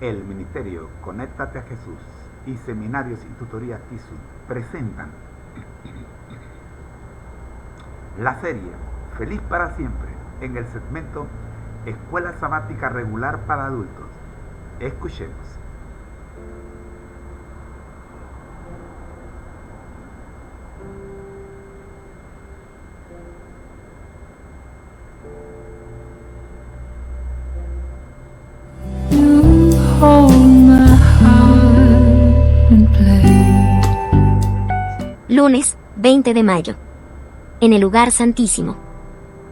El Ministerio Conéctate a Jesús y Seminarios y Tutorías TISU presentan la serie Feliz para Siempre en el segmento Escuela Sabática Regular para Adultos. Escuchemos. Lunes, 20 de mayo. En el lugar santísimo.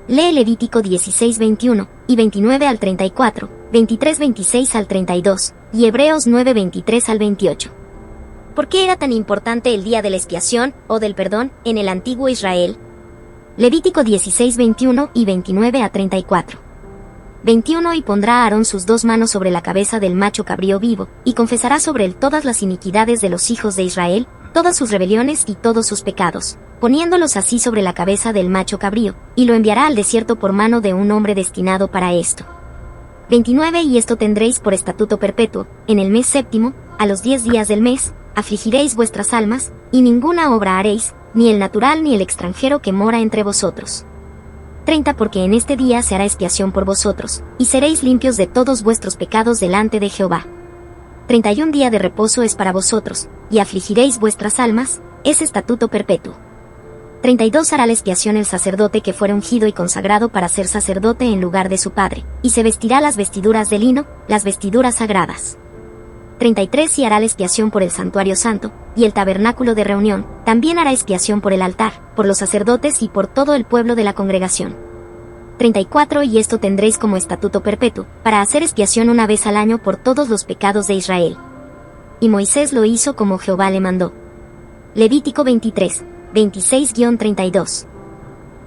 Lee Levítico 16, 21 y 29 al 34, 23, 26 al 32 y Hebreos 9, 23 al 28. ¿Por qué era tan importante el día de la expiación o del perdón en el antiguo Israel? Levítico 16, 21 y 29 a 34. 21 Y pondrá a Aarón sus dos manos sobre la cabeza del macho cabrío vivo, y confesará sobre él todas las iniquidades de los hijos de Israel, todas sus rebeliones y todos sus pecados, poniéndolos así sobre la cabeza del macho cabrío, y lo enviará al desierto por mano de un hombre destinado para esto. 29 Y esto tendréis por estatuto perpetuo, en el mes séptimo, a los 10 días del mes, afligiréis vuestras almas, y ninguna obra haréis, ni el natural ni el extranjero que mora entre vosotros. 30 Porque en este día se hará expiación por vosotros, y seréis limpios de todos vuestros pecados delante de Jehová. 31 Día de reposo es para vosotros, y afligiréis vuestras almas, es estatuto perpetuo. 32 Hará la expiación el sacerdote que fuere ungido y consagrado para ser sacerdote en lugar de su padre, y se vestirá las vestiduras de lino, las vestiduras sagradas. 33 Y hará la expiación por el santuario santo, y el tabernáculo de reunión, también hará expiación por el altar, por los sacerdotes y por todo el pueblo de la congregación. 34 Y esto tendréis como estatuto perpetuo, para hacer expiación una vez al año por todos los pecados de Israel. Y Moisés lo hizo como Jehová le mandó. Levítico 23, 26-32.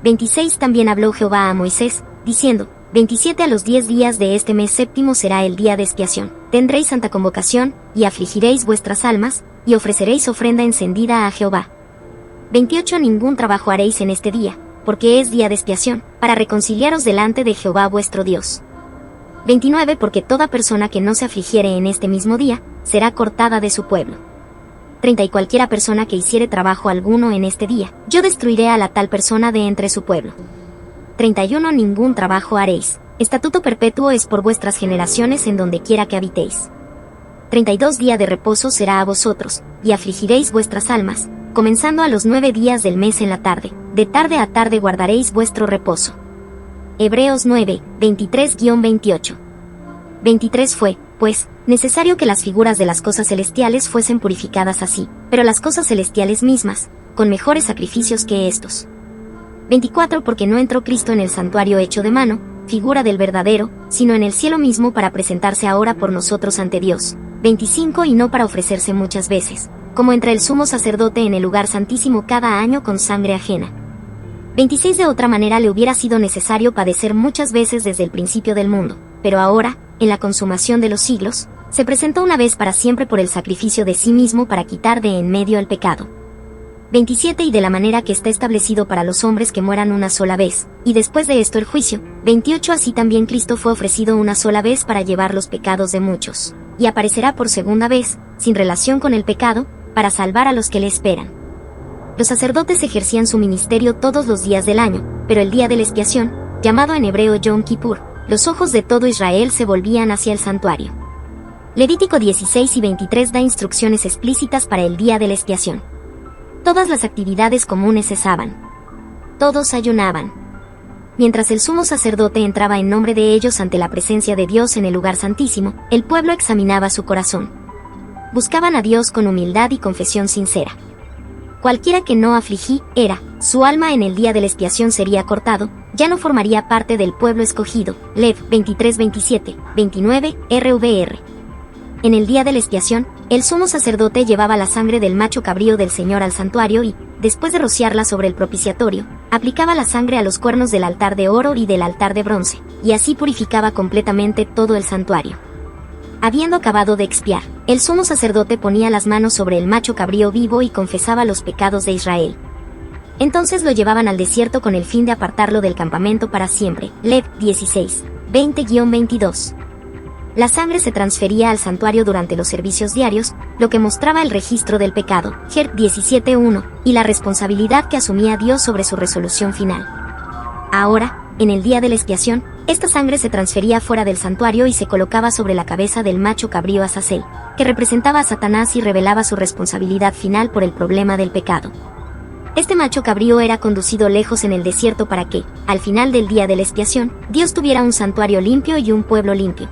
26 También habló Jehová a Moisés, diciendo, 27 A los 10 días de este mes séptimo será el día de expiación, tendréis santa convocación, y afligiréis vuestras almas, y ofreceréis ofrenda encendida a Jehová. 28 Ningún trabajo haréis en este día, porque es día de expiación, para reconciliaros delante de Jehová vuestro Dios. 29 Porque toda persona que no se afligiere en este mismo día, será cortada de su pueblo. 30 Y cualquiera persona que hiciere trabajo alguno en este día, yo destruiré a la tal persona de entre su pueblo. 31 Ningún trabajo haréis, estatuto perpetuo es por vuestras generaciones en donde quiera que habitéis. 32 Día de reposo será a vosotros, y afligiréis vuestras almas, comenzando a los 9 días del mes en la tarde, de tarde a tarde guardaréis vuestro reposo. Hebreos 9, 23-28. 23 Fue, pues, necesario que las figuras de las cosas celestiales fuesen purificadas así, pero las cosas celestiales mismas, con mejores sacrificios que estos. 24 Porque no entró Cristo en el santuario hecho de mano, figura del verdadero, sino en el cielo mismo para presentarse ahora por nosotros ante Dios. 25 Y no para ofrecerse muchas veces, como entra el sumo sacerdote en el lugar santísimo cada año con sangre ajena. 26 De otra manera le hubiera sido necesario padecer muchas veces desde el principio del mundo, pero ahora, en la consumación de los siglos, se presentó una vez para siempre por el sacrificio de sí mismo para quitar de en medio el pecado. 27 Y de la manera que está establecido para los hombres que mueran una sola vez, y después de esto el juicio. 28 Así también Cristo fue ofrecido una sola vez para llevar los pecados de muchos, y aparecerá por segunda vez, sin relación con el pecado, para salvar a los que le esperan. Los sacerdotes ejercían su ministerio todos los días del año, pero el día de la expiación, llamado en hebreo Yom Kippur, los ojos de todo Israel se volvían hacia el santuario. Levítico 16 y 23 da instrucciones explícitas para el día de la expiación. Todas las actividades comunes cesaban. Todos ayunaban. Mientras el sumo sacerdote entraba en nombre de ellos ante la presencia de Dios en el lugar santísimo, el pueblo examinaba su corazón. Buscaban a Dios con humildad y confesión sincera. Cualquiera que no afligiera su alma en el día de la expiación sería cortado, ya no formaría parte del pueblo escogido. Lev 23-27, 29, RVR. En el día de la expiación, el sumo sacerdote llevaba la sangre del macho cabrío del Señor al santuario y, después de rociarla sobre el propiciatorio, aplicaba la sangre a los cuernos del altar de oro y del altar de bronce, y así purificaba completamente todo el santuario. Habiendo acabado de expiar, el sumo sacerdote ponía las manos sobre el macho cabrío vivo y confesaba los pecados de Israel. Entonces lo llevaban al desierto con el fin de apartarlo del campamento para siempre. Lev 16, 20-22. La sangre se transfería al santuario durante los servicios diarios, lo que mostraba el registro del pecado, Jer 17:1, y la responsabilidad que asumía Dios sobre su resolución final. Ahora, en el día de la expiación, esta sangre se transfería fuera del santuario y se colocaba sobre la cabeza del macho cabrío Azazel, que representaba a Satanás y revelaba su responsabilidad final por el problema del pecado. Este macho cabrío era conducido lejos en el desierto para que, al final del día de la expiación, Dios tuviera un santuario limpio y un pueblo limpio.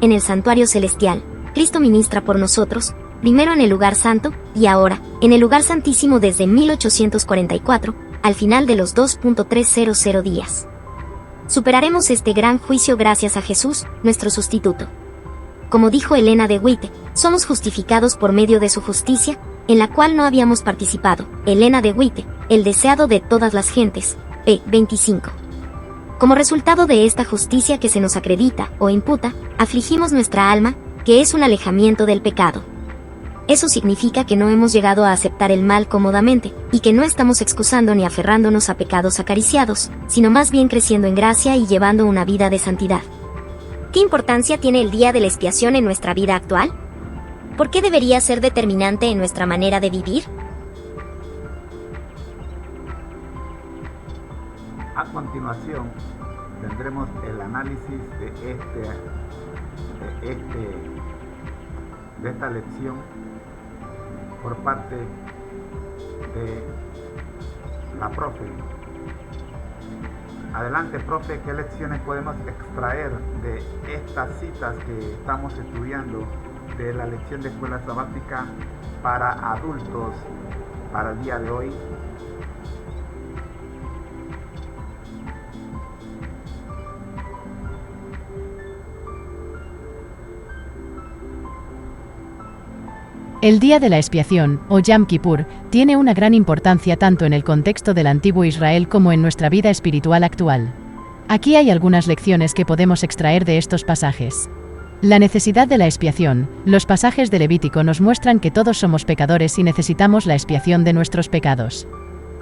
En el santuario celestial, Cristo ministra por nosotros, primero en el lugar santo, y ahora, en el lugar santísimo desde 1844, al final de los 2.300 días. Superaremos este gran juicio gracias a Jesús, nuestro sustituto. Como dijo Elena de White, somos justificados por medio de su justicia, en la cual no habíamos participado. Elena de White, el deseado de todas las gentes, p. 25. Como resultado de esta justicia que se nos acredita o imputa, afligimos nuestra alma, que es un alejamiento del pecado. Eso significa que no hemos llegado a aceptar el mal cómodamente, y que no estamos excusando ni aferrándonos a pecados acariciados, sino más bien creciendo en gracia y llevando una vida de santidad. ¿Qué importancia tiene el día de la expiación en nuestra vida actual? ¿Por qué debería ser determinante en nuestra manera de vivir? A continuación, tendremos el análisis de esta lección por parte de la profe. Adelante, profe, ¿qué lecciones podemos extraer de estas citas que estamos estudiando de la lección de escuela sabática para adultos para el día de hoy? El día de la expiación, o Yom Kippur, tiene una gran importancia tanto en el contexto del antiguo Israel como en nuestra vida espiritual actual. Aquí hay algunas lecciones que podemos extraer de estos pasajes. La necesidad de la expiación. Los pasajes de Levítico nos muestran que todos somos pecadores y necesitamos la expiación de nuestros pecados.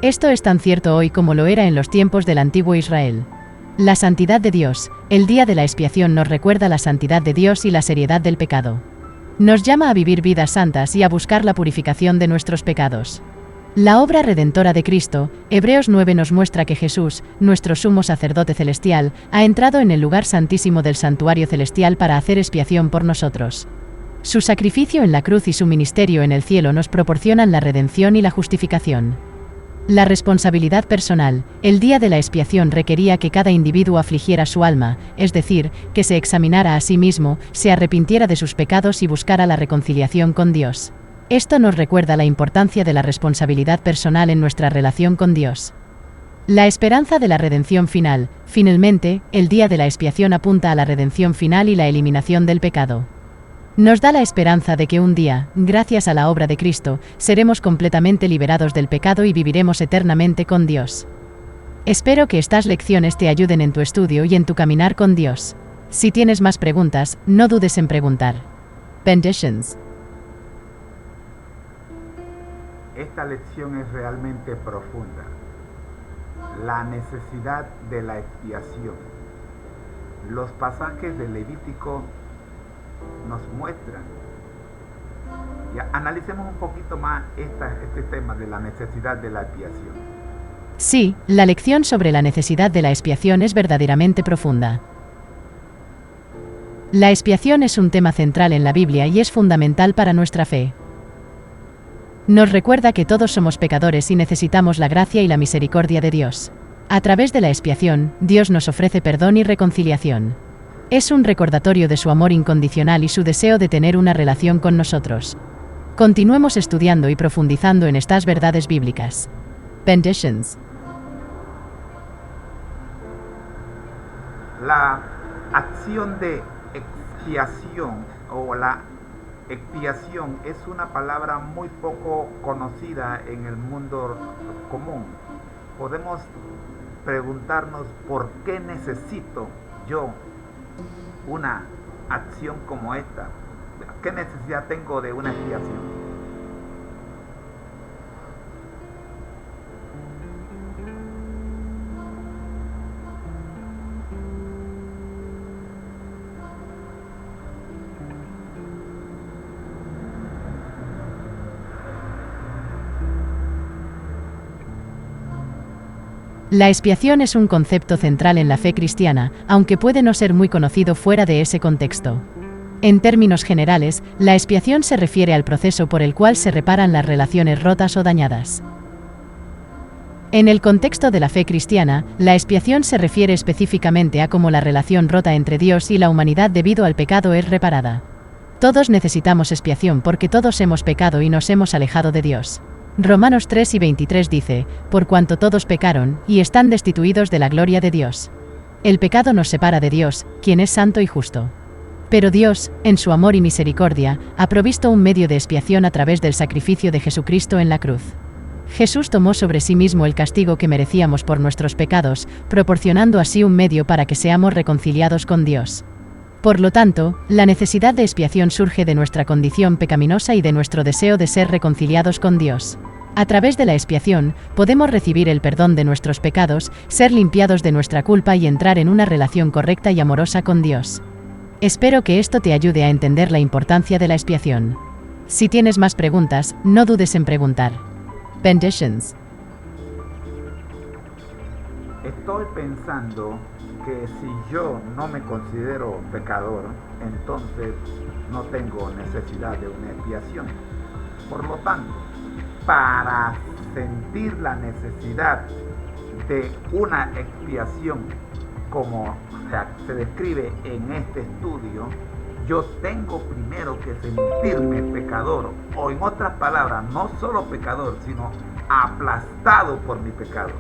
Esto es tan cierto hoy como lo era en los tiempos del antiguo Israel. La santidad de Dios. El día de la expiación nos recuerda la santidad de Dios y la seriedad del pecado. Nos llama a vivir vidas santas y a buscar la purificación de nuestros pecados. La obra redentora de Cristo, Hebreos 9 nos muestra que Jesús, nuestro sumo sacerdote celestial, ha entrado en el lugar santísimo del santuario celestial para hacer expiación por nosotros. Su sacrificio en la cruz y su ministerio en el cielo nos proporcionan la redención y la justificación. La responsabilidad personal. El día de la expiación requería que cada individuo afligiera su alma, es decir, que se examinara a sí mismo, se arrepintiera de sus pecados y buscara la reconciliación con Dios. Esto nos recuerda la importancia de la responsabilidad personal en nuestra relación con Dios. La esperanza de la redención final. Finalmente, el día de la expiación apunta a la redención final y la eliminación del pecado. Nos da la esperanza de que un día, gracias a la obra de Cristo, seremos completamente liberados del pecado y viviremos eternamente con Dios. Espero que estas lecciones te ayuden en tu estudio y en tu caminar con Dios. Si tienes más preguntas, no dudes en preguntar. Benditions. Esta lección es realmente profunda. La necesidad de la expiación. Los pasajes del Levítico nos muestran. Ya analicemos un poquito más este tema de la necesidad de la expiación. Sí, la lección sobre la necesidad de la expiación es verdaderamente profunda. La expiación es un tema central en la Biblia y es fundamental para nuestra fe. Nos recuerda que todos somos pecadores y necesitamos la gracia y la misericordia de Dios. A través de la expiación, Dios nos ofrece perdón y reconciliación. Es un recordatorio de su amor incondicional y su deseo de tener una relación con nosotros. Continuemos estudiando y profundizando en estas verdades bíblicas. Benditions. La acción de expiación o la expiación es una palabra muy poco conocida en el mundo común. Podemos preguntarnos por qué necesito yo una acción como esta. ¿Qué necesidad tengo de una expiación? La expiación es un concepto central en la fe cristiana, aunque puede no ser muy conocido fuera de ese contexto. En términos generales, la expiación se refiere al proceso por el cual se reparan las relaciones rotas o dañadas. En el contexto de la fe cristiana, la expiación se refiere específicamente a cómo la relación rota entre Dios y la humanidad debido al pecado es reparada. Todos necesitamos expiación porque todos hemos pecado y nos hemos alejado de Dios. Romanos 3:23 dice, por cuanto todos pecaron, y están destituidos de la gloria de Dios. El pecado nos separa de Dios, quien es santo y justo. Pero Dios, en su amor y misericordia, ha provisto un medio de expiación a través del sacrificio de Jesucristo en la cruz. Jesús tomó sobre sí mismo el castigo que merecíamos por nuestros pecados, proporcionando así un medio para que seamos reconciliados con Dios. Por lo tanto, la necesidad de expiación surge de nuestra condición pecaminosa y de nuestro deseo de ser reconciliados con Dios. A través de la expiación, podemos recibir el perdón de nuestros pecados, ser limpiados de nuestra culpa y entrar en una relación correcta y amorosa con Dios. Espero que esto te ayude a entender la importancia de la expiación. Si tienes más preguntas, no dudes en preguntar. Benditions. Estoy pensando que si yo no me considero pecador, entonces no tengo necesidad de una expiación. Por lo tanto, para sentir la necesidad de una expiación como se describe en este estudio, yo tengo primero que sentirme pecador, o en otras palabras, no solo pecador, sino aplastado por mi pecado.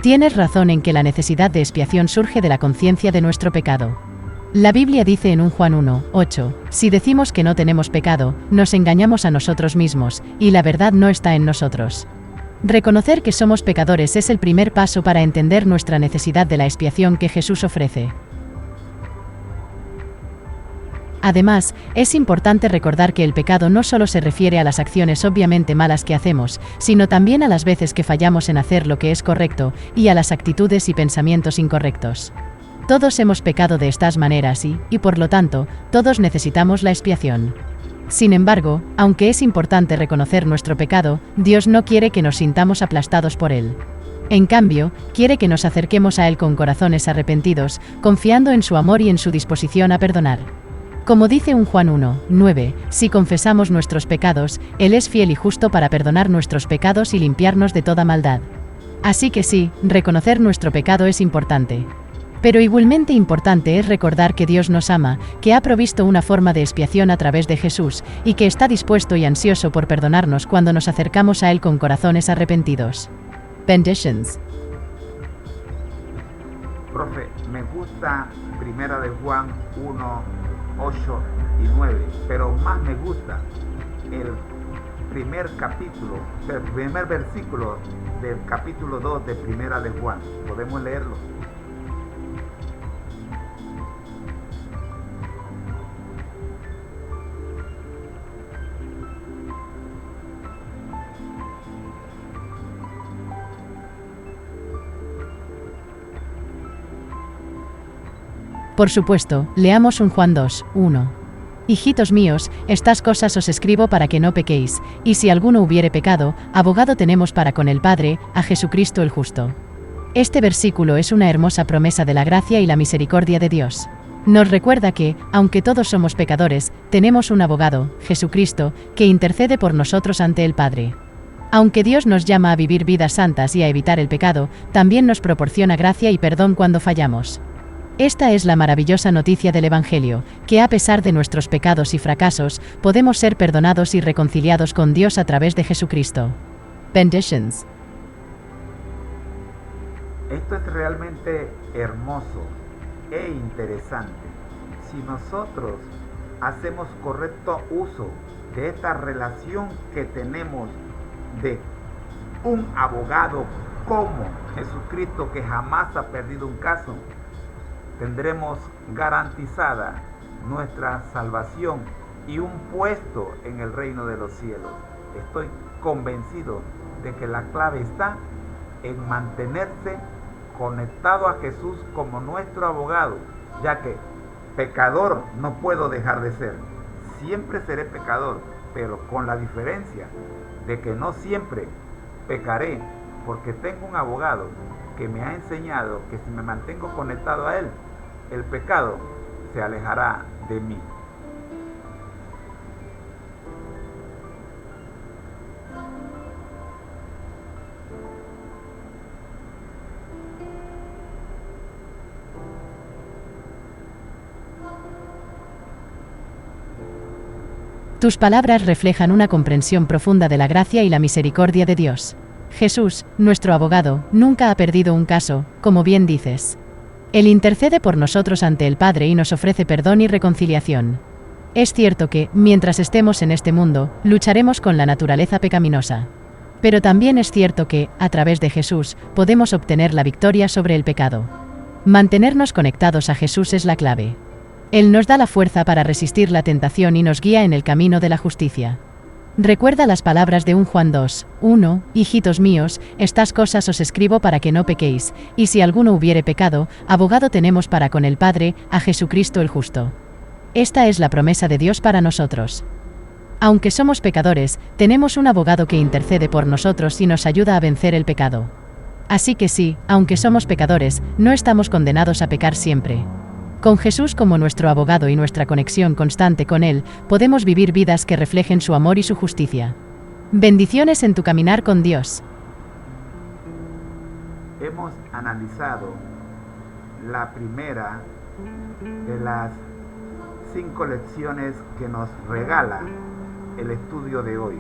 Tienes razón en que la necesidad de expiación surge de la conciencia de nuestro pecado. La Biblia dice en 1 Juan 1:8, si decimos que no tenemos pecado, nos engañamos a nosotros mismos, y la verdad no está en nosotros. Reconocer que somos pecadores es el primer paso para entender nuestra necesidad de la expiación que Jesús ofrece. Además, es importante recordar que el pecado no solo se refiere a las acciones obviamente malas que hacemos, sino también a las veces que fallamos en hacer lo que es correcto, y a las actitudes y pensamientos incorrectos. Todos hemos pecado de estas maneras y por lo tanto, todos necesitamos la expiación. Sin embargo, aunque es importante reconocer nuestro pecado, Dios no quiere que nos sintamos aplastados por él. En cambio, quiere que nos acerquemos a él con corazones arrepentidos, confiando en su amor y en su disposición a perdonar. Como dice 1 Juan 1:9, si confesamos nuestros pecados, Él es fiel y justo para perdonar nuestros pecados y limpiarnos de toda maldad. Así que sí, reconocer nuestro pecado es importante. Pero igualmente importante es recordar que Dios nos ama, que ha provisto una forma de expiación a través de Jesús, y que está dispuesto y ansioso por perdonarnos cuando nos acercamos a Él con corazones arrepentidos. Benditions. Profe, me gusta 1 de Juan 1:8 y 9, pero más me gusta el primer capítulo, el primer versículo del capítulo 2 de 1 de Juan. ¿Podemos leerlo? Por supuesto, leamos 1 Juan 2:1. Hijitos míos, estas cosas os escribo para que no pequéis, y si alguno hubiere pecado, abogado tenemos para con el Padre, a Jesucristo el justo. Este versículo es una hermosa promesa de la gracia y la misericordia de Dios. Nos recuerda que, aunque todos somos pecadores, tenemos un abogado, Jesucristo, que intercede por nosotros ante el Padre. Aunque Dios nos llama a vivir vidas santas y a evitar el pecado, también nos proporciona gracia y perdón cuando fallamos. Esta es la maravillosa noticia del Evangelio, que a pesar de nuestros pecados y fracasos, podemos ser perdonados y reconciliados con Dios a través de Jesucristo. Benditions. Esto es realmente hermoso e interesante. Si nosotros hacemos correcto uso de esta relación que tenemos de un abogado como Jesucristo, que jamás ha perdido un caso, tendremos garantizada nuestra salvación y un puesto en el reino de los cielos. Estoy convencido de que la clave está en mantenerse conectado a Jesús como nuestro abogado, ya que pecador no puedo dejar de ser. Siempre seré pecador, pero con la diferencia de que no siempre pecaré, porque tengo un abogado que me ha enseñado que si me mantengo conectado a él, el pecado se alejará de mí. Tus palabras reflejan una comprensión profunda de la gracia y la misericordia de Dios. Jesús, nuestro abogado, nunca ha perdido un caso, como bien dices. Él intercede por nosotros ante el Padre y nos ofrece perdón y reconciliación. Es cierto que, mientras estemos en este mundo, lucharemos con la naturaleza pecaminosa. Pero también es cierto que, a través de Jesús, podemos obtener la victoria sobre el pecado. Mantenernos conectados a Jesús es la clave. Él nos da la fuerza para resistir la tentación y nos guía en el camino de la justicia. Recuerda las palabras de 1 Juan 2:1, hijitos míos, estas cosas os escribo para que no pequéis, y si alguno hubiere pecado, abogado tenemos para con el Padre, a Jesucristo el justo. Esta es la promesa de Dios para nosotros. Aunque somos pecadores, tenemos un abogado que intercede por nosotros y nos ayuda a vencer el pecado. Así que sí, aunque somos pecadores, no estamos condenados a pecar siempre. Con Jesús como nuestro abogado y nuestra conexión constante con Él, podemos vivir vidas que reflejen su amor y su justicia. Bendiciones en tu caminar con Dios. Hemos analizado la primera de las 5 lecciones que nos regala el estudio de hoy,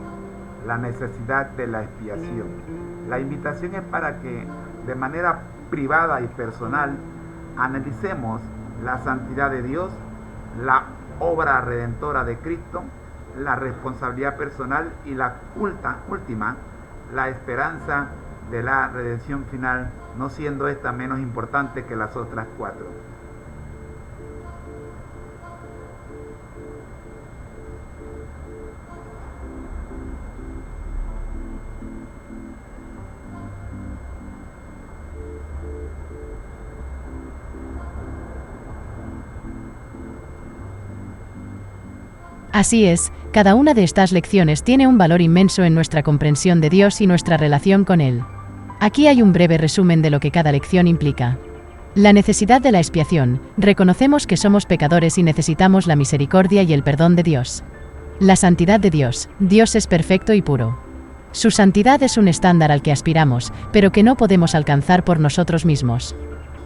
la necesidad de la expiación. La invitación es para que de manera privada y personal analicemos la santidad de Dios, la obra redentora de Cristo, la responsabilidad personal y la última, la esperanza de la redención final, no siendo esta menos importante que las otras 4. Así es, cada una de estas lecciones tiene un valor inmenso en nuestra comprensión de Dios y nuestra relación con Él. Aquí hay un breve resumen de lo que cada lección implica. La necesidad de la expiación. Reconocemos que somos pecadores y necesitamos la misericordia y el perdón de Dios. La santidad de Dios. Dios es perfecto y puro. Su santidad es un estándar al que aspiramos, pero que no podemos alcanzar por nosotros mismos.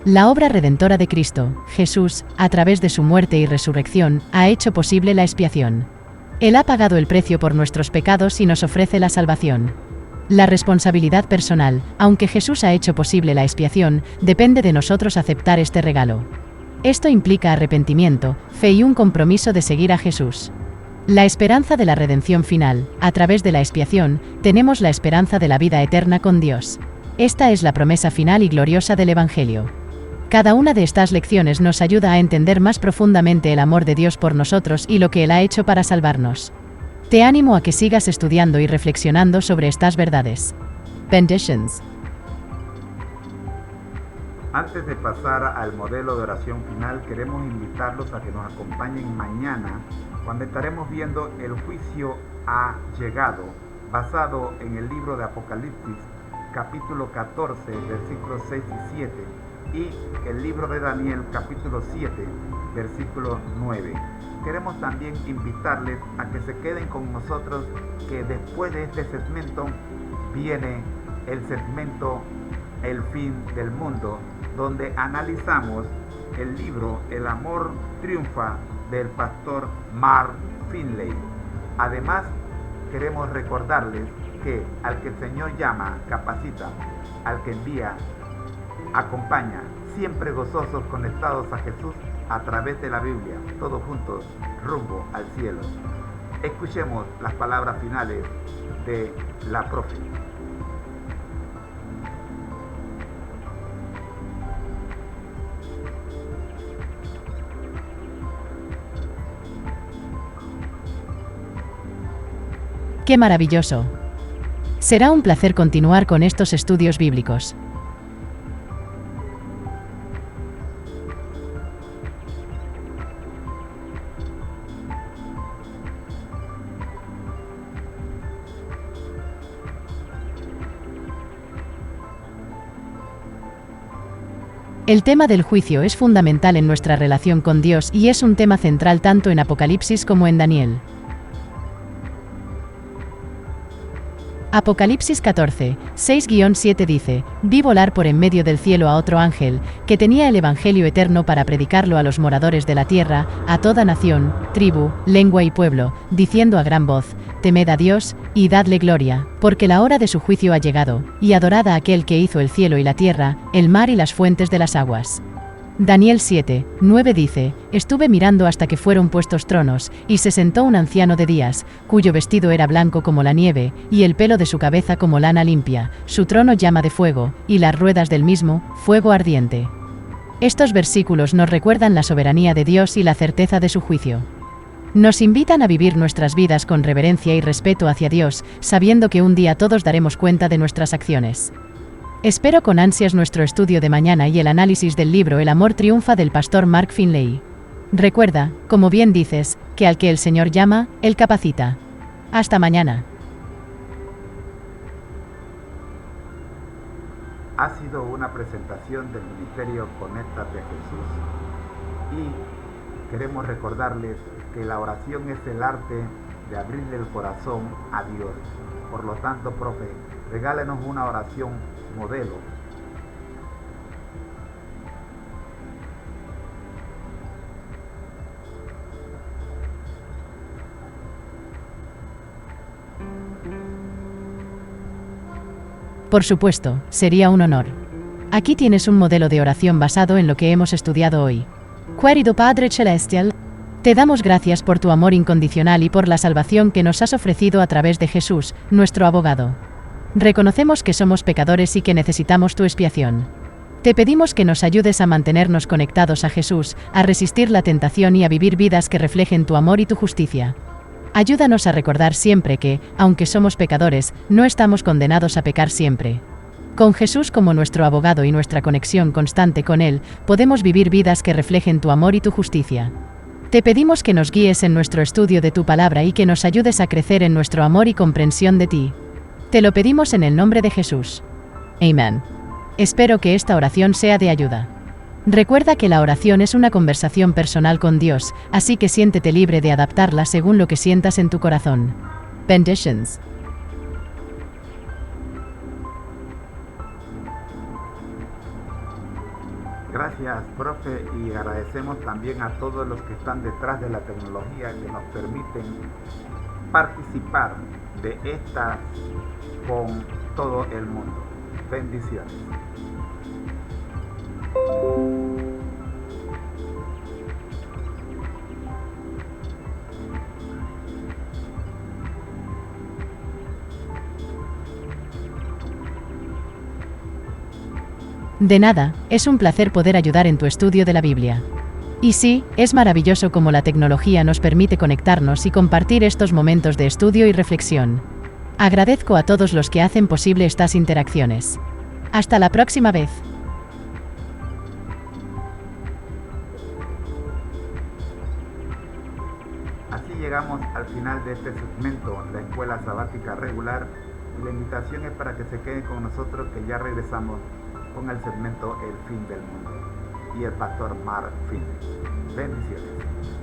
La obra redentora de Cristo, Jesús, a través de su muerte y resurrección, ha hecho posible la expiación. Él ha pagado el precio por nuestros pecados y nos ofrece la salvación. La responsabilidad personal, aunque Jesús ha hecho posible la expiación, depende de nosotros aceptar este regalo. Esto implica arrepentimiento, fe y un compromiso de seguir a Jesús. La esperanza de la redención final. A través de la expiación, tenemos la esperanza de la vida eterna con Dios. Esta es la promesa final y gloriosa del Evangelio. Cada una de estas lecciones nos ayuda a entender más profundamente el amor de Dios por nosotros y lo que Él ha hecho para salvarnos. Te animo a que sigas estudiando y reflexionando sobre estas verdades. Benditions. Antes de pasar al modelo de oración final, queremos invitarlos a que nos acompañen mañana, cuando estaremos viendo El juicio ha llegado, basado en el libro de Apocalipsis, capítulo 14, versículos 6 y 7, y el libro de Daniel, capítulo 7, versículo 9. Queremos también invitarles a que se queden con nosotros, que después de este segmento viene el segmento El fin del mundo, donde analizamos el libro El amor triunfa del pastor Mark Finley. Además, queremos recordarles que al que el Señor llama, capacita, al que envía, acompaña, siempre gozosos, conectados a Jesús a través de la Biblia, todos juntos, rumbo al cielo. Escuchemos las palabras finales de la profeta. ¡Qué maravilloso! Será un placer continuar con estos estudios bíblicos. El tema del juicio es fundamental en nuestra relación con Dios y es un tema central tanto en Apocalipsis como en Daniel. Apocalipsis 14, 6-7 dice: Vi volar por en medio del cielo a otro ángel, que tenía el Evangelio eterno para predicarlo a los moradores de la tierra, a toda nación, tribu, lengua y pueblo, diciendo a gran voz: Temed a Dios, y dadle gloria, porque la hora de su juicio ha llegado, y adorad a aquel que hizo el cielo y la tierra, el mar y las fuentes de las aguas. Daniel 7, 9 dice: Estuve mirando hasta que fueron puestos tronos, y se sentó un anciano de días, cuyo vestido era blanco como la nieve, y el pelo de su cabeza como lana limpia, su trono llama de fuego, y las ruedas del mismo, fuego ardiente. Estos versículos nos recuerdan la soberanía de Dios y la certeza de su juicio. Nos invitan a vivir nuestras vidas con reverencia y respeto hacia Dios, sabiendo que un día todos daremos cuenta de nuestras acciones. Espero con ansias nuestro estudio de mañana y el análisis del libro El amor triunfa del pastor Mark Finley. Recuerda, como bien dices, que al que el Señor llama, Él capacita. Hasta mañana. Ha sido una presentación del Ministerio Conéctate a Jesús. Y queremos recordarles que la oración es el arte de abrirle el corazón a Dios. Por lo tanto, profe, regálenos una oración modelo. Por supuesto, sería un honor. Aquí tienes un modelo de oración basado en lo que hemos estudiado hoy. Querido Padre Celestial, te damos gracias por tu amor incondicional y por la salvación que nos has ofrecido a través de Jesús, nuestro abogado. Reconocemos que somos pecadores y que necesitamos tu expiación. Te pedimos que nos ayudes a mantenernos conectados a Jesús, a resistir la tentación y a vivir vidas que reflejen tu amor y tu justicia. Ayúdanos a recordar siempre que, aunque somos pecadores, no estamos condenados a pecar siempre. Con Jesús como nuestro abogado y nuestra conexión constante con Él, podemos vivir vidas que reflejen tu amor y tu justicia. Te pedimos que nos guíes en nuestro estudio de tu palabra y que nos ayudes a crecer en nuestro amor y comprensión de ti. Te lo pedimos en el nombre de Jesús. Amén. Espero que esta oración sea de ayuda. Recuerda que la oración es una conversación personal con Dios, así que siéntete libre de adaptarla según lo que sientas en tu corazón. Benditions. Gracias, profe, y agradecemos también a todos los que están detrás de la tecnología que nos permiten participar de estas con todo el mundo. Bendiciones. De nada, es un placer poder ayudar en tu estudio de la Biblia. Y sí, es maravilloso cómo la tecnología nos permite conectarnos y compartir estos momentos de estudio y reflexión. Agradezco a todos los que hacen posible estas interacciones. Hasta la próxima vez. Así llegamos al final de este segmento, la Escuela Sabática Regular, y la invitación es para que se queden con nosotros, que ya regresamos con el segmento El Fin del Mundo y el pastor Mark Finley. Bendiciones.